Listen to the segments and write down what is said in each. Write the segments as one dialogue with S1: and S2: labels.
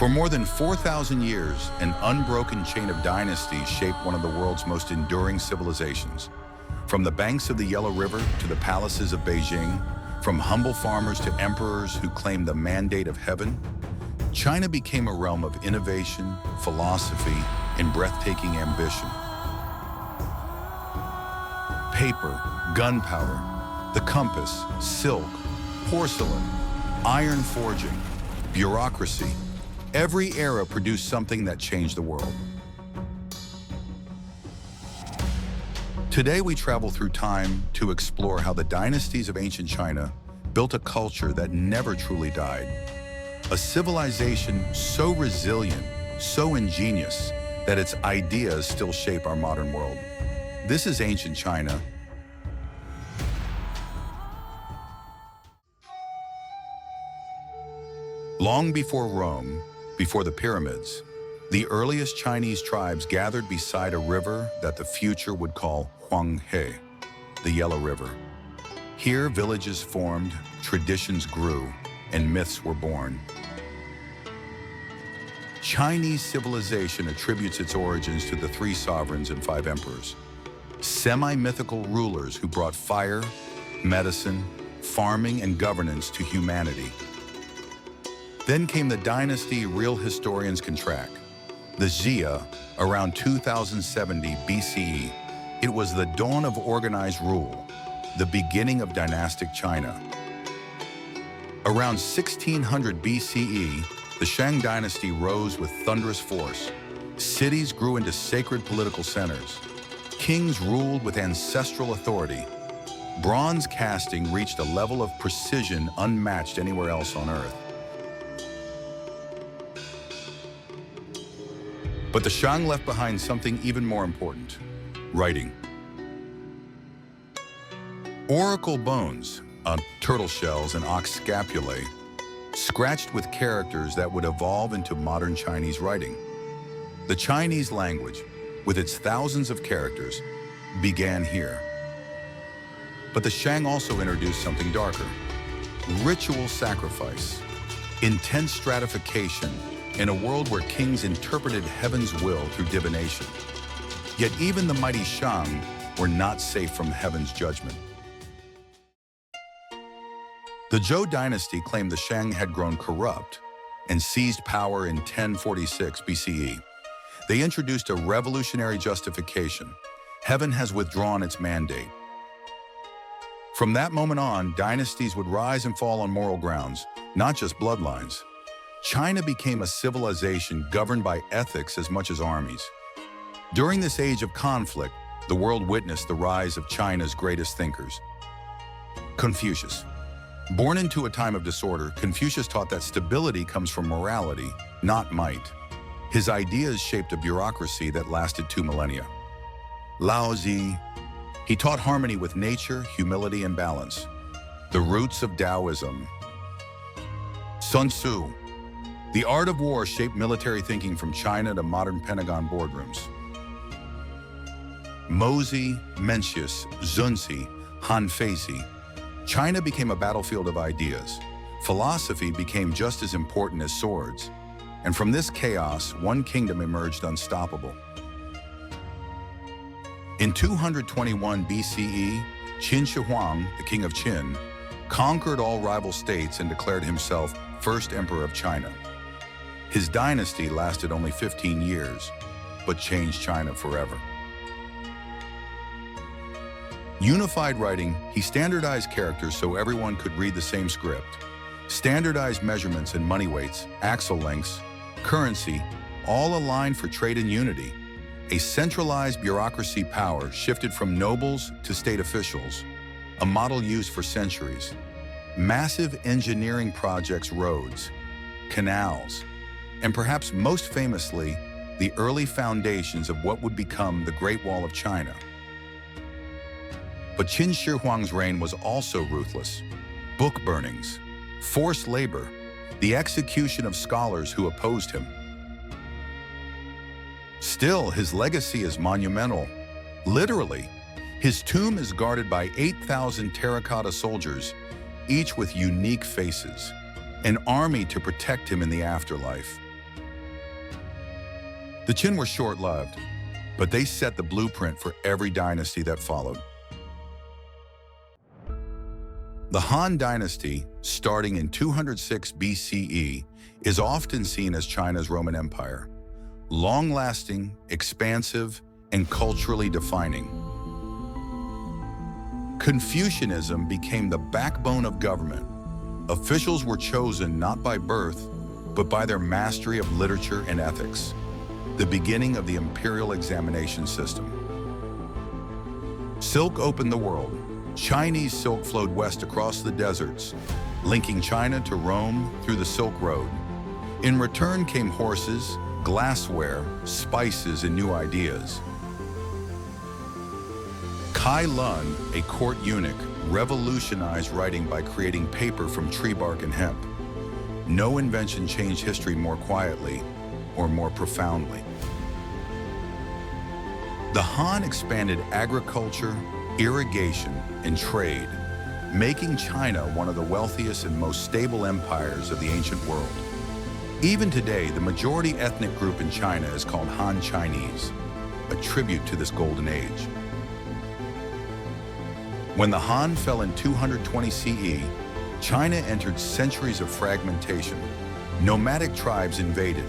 S1: For more than 4,000 years, an unbroken chain of dynasties shaped one of the world's most enduring civilizations. From the banks of the Yellow River to the palaces of Beijing, from humble farmers to emperors who claimed the mandate of heaven, China became a realm of innovation, philosophy, and breathtaking ambition. Paper, gunpowder, the compass, silk, porcelain, iron forging, bureaucracy. Every era produced something that changed the world. Today we travel through time to explore how the dynasties of ancient China built a culture that never truly died. A civilization so resilient, so ingenious, that its ideas still shape our modern world. This is ancient China. Long before Rome, before the pyramids, the earliest Chinese tribes gathered beside a river that the future would call Huanghe, the Yellow River. Here, villages formed, traditions grew, and myths were born. Chinese civilization attributes its origins to the 3 sovereigns and 5 emperors, semi-mythical rulers who brought fire, medicine, farming, and governance to humanity. Then came the dynasty real historians can track, the Xia, around 2070 BCE. It was the dawn of organized rule, the beginning of dynastic China. Around 1600 BCE, the Shang Dynasty rose with thunderous force. Cities grew into sacred political centers. Kings ruled with ancestral authority. Bronze casting reached a level of precision unmatched anywhere else on Earth. But the Shang left behind something even more important: writing. Oracle bones, turtle shells and ox scapulae, scratched with characters that would evolve into modern Chinese writing. The Chinese language, with its thousands of characters, began here. But the Shang also introduced something darker: ritual sacrifice, intense stratification, in a world where kings interpreted heaven's will through divination. Yet even the mighty Shang were not safe from heaven's judgment. The Zhou dynasty claimed the Shang had grown corrupt and seized power in 1046 BCE. They introduced a revolutionary justification: heaven has withdrawn its mandate. From that moment on, dynasties would rise and fall on moral grounds, not just bloodlines. China became a civilization governed by ethics as much as armies. During this age of conflict, the world witnessed the rise of China's greatest thinkers. Confucius. Born into a time of disorder, Confucius taught that stability comes from morality, not might. His ideas shaped a bureaucracy that lasted 2 millennia. Lao Tzu. He taught harmony with nature, humility, and balance, the roots of Taoism. Sun Tzu. The art of war shaped military thinking from China to modern Pentagon boardrooms. Mozi, Mencius, Zunzi, Han Feizi. China became a battlefield of ideas. Philosophy became just as important as swords. And from this chaos, one kingdom emerged unstoppable. In 221 BCE, Qin Shi Huang, the king of Qin, conquered all rival states and declared himself first emperor of China. His dynasty lasted only 15 years, but changed China forever. Unified writing, he standardized characters so everyone could read the same script. Standardized measurements and money weights, axle lengths, currency, all aligned for trade and unity. A centralized bureaucracy power shifted from nobles to state officials, a model used for centuries. Massive engineering projects, roads, canals, and perhaps most famously, the early foundations of what would become the Great Wall of China. But Qin Shi Huang's reign was also ruthless. Book burnings, forced labor, the execution of scholars who opposed him. Still, his legacy is monumental. Literally, his tomb is guarded by 8,000 terracotta soldiers, each with unique faces, an army to protect him in the afterlife. The Qin were short-lived, but they set the blueprint for every dynasty that followed. The Han Dynasty, starting in 206 BCE, is often seen as China's Roman Empire, long-lasting, expansive, and culturally defining. Confucianism became the backbone of government. Officials were chosen not by birth, but by their mastery of literature and ethics, the beginning of the imperial examination system. Silk opened the world. Chinese silk flowed west across the deserts, linking China to Rome through the Silk Road. In return came horses, glassware, spices, and new ideas. Kai Lun, a court eunuch, revolutionized writing by creating paper from tree bark and hemp. No invention changed history more quietly or more profoundly. The Han expanded agriculture, irrigation, and trade, making China one of the wealthiest and most stable empires of the ancient world. Even today, the majority ethnic group in China is called Han Chinese, a tribute to this golden age. When the Han fell in 220 CE, China entered centuries of fragmentation. Nomadic tribes invaded,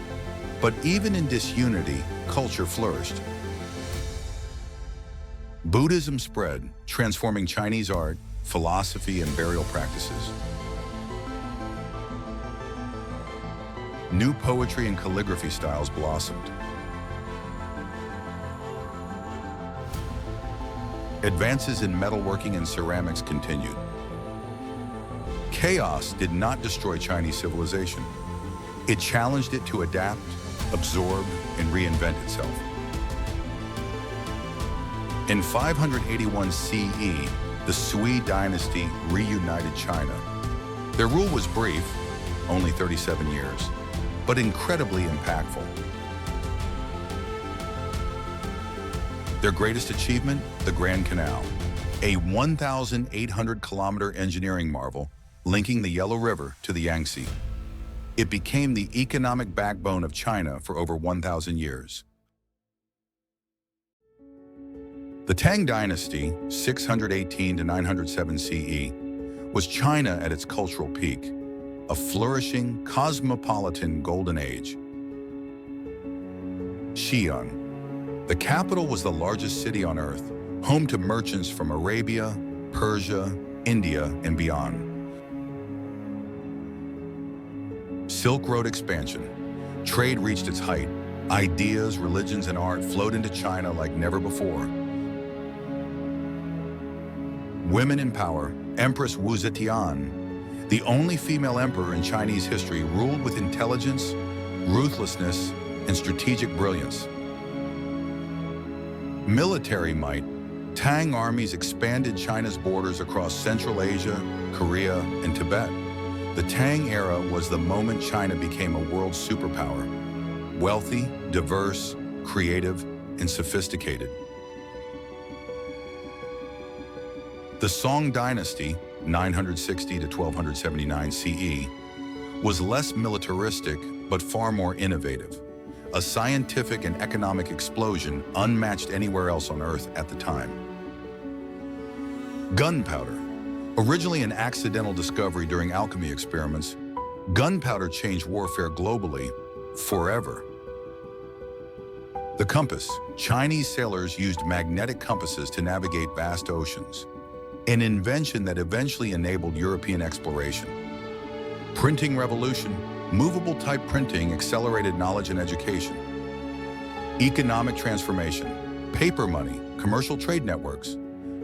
S1: but even in disunity, culture flourished. Buddhism spread, transforming Chinese art, philosophy, and burial practices. New poetry and calligraphy styles blossomed. Advances in metalworking and ceramics continued. Chaos did not destroy Chinese civilization. It challenged it to adapt, absorb, and reinvent itself. In 581 CE, the Sui Dynasty reunited China. Their rule was brief, only 37 years, but incredibly impactful. Their greatest achievement, the Grand Canal, a 1,800-kilometer engineering marvel linking the Yellow River to the Yangtze. It became the economic backbone of China for over 1,000 years. The Tang Dynasty, 618 to 907 CE, was China at its cultural peak, a flourishing, cosmopolitan golden age. Xi'an. The capital was the largest city on earth, home to merchants from Arabia, Persia, India, and beyond. Silk Road expansion. Trade reached its height. Ideas, religions, and art flowed into China like never before. Women in power. Empress Wu Zetian, the only female emperor in Chinese history, ruled with intelligence, ruthlessness, and strategic brilliance. Military might. Tang armies expanded China's borders across Central Asia, Korea, and Tibet. The Tang era was the moment China became a world superpower, wealthy, diverse, creative, and sophisticated. The Song Dynasty, 960 to 1279 CE, was less militaristic but far more innovative, a scientific and economic explosion unmatched anywhere else on Earth at the time. Gunpowder. Originally an accidental discovery during alchemy experiments, gunpowder changed warfare globally forever. The compass. Chinese sailors used magnetic compasses to navigate vast oceans, an invention that eventually enabled European exploration. Printing revolution. Movable type printing accelerated knowledge and education. Economic transformation. Paper money, commercial trade networks,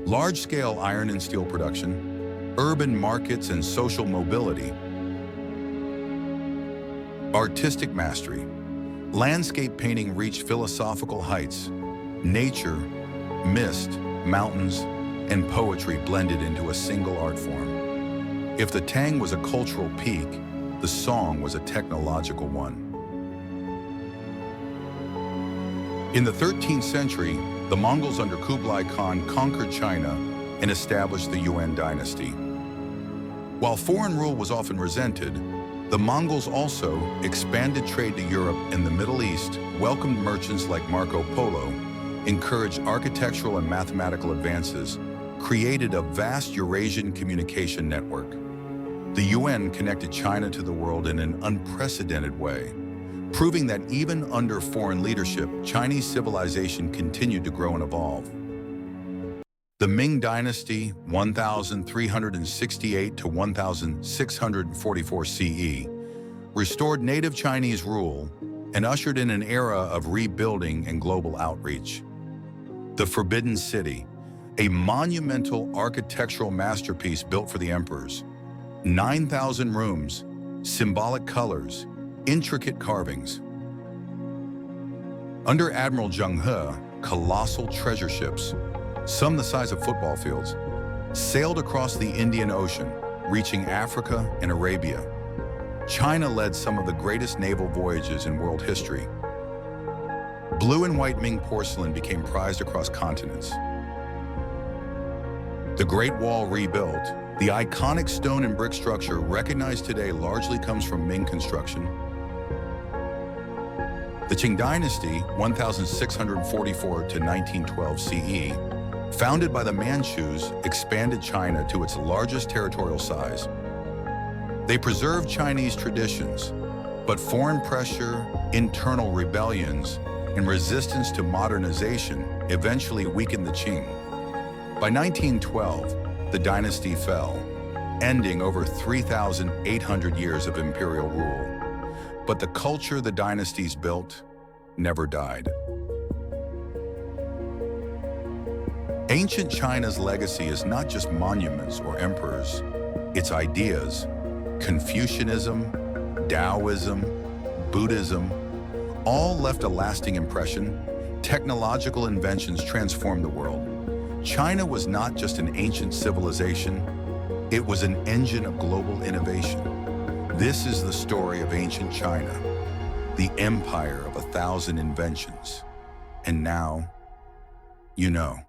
S1: large-scale iron and steel production, urban markets and social mobility. Artistic mastery. Landscape painting reached philosophical heights. Nature, mist, mountains, and poetry blended into a single art form. If the Tang was a cultural peak, the Song was a technological one. In the 13th century, the Mongols under Kublai Khan conquered China and established the Yuan Dynasty. While foreign rule was often resented, The Mongols also expanded trade to Europe and the Middle East, welcomed merchants like Marco Polo, encouraged architectural and mathematical advances, created a vast Eurasian communication network. The Yuan connected China to the world in an unprecedented way, proving that even under foreign leadership, Chinese civilization continued to grow and evolve. The Ming Dynasty, 1368 to 1644 CE, restored native Chinese rule and ushered in an era of rebuilding and global outreach. The Forbidden City, a monumental architectural masterpiece built for the emperors. 9,000 rooms, symbolic colors, intricate carvings. Under Admiral Zheng He, colossal treasure ships, some the size of football fields, sailed across the Indian Ocean, reaching Africa and Arabia. China led some of the greatest naval voyages in world history. Blue and white Ming porcelain became prized across continents. The Great Wall rebuilt, the iconic stone and brick structure recognized today largely comes from Ming construction. The Qing Dynasty, 1644 to 1912 CE, founded by the Manchus, expanded China to its largest territorial size. They preserved Chinese traditions, but foreign pressure, internal rebellions, and resistance to modernization eventually weakened the Qing. By 1912, the dynasty fell, ending over 3,800 years of imperial rule. But the culture the dynasties built never died. Ancient China's legacy is not just monuments or emperors, it's ideas. Confucianism, Taoism, Buddhism, all left a lasting impression. Technological inventions transformed the world. China was not just an ancient civilization, it was an engine of global innovation. This is the story of ancient China, the empire of 1,000 inventions. And now, you know.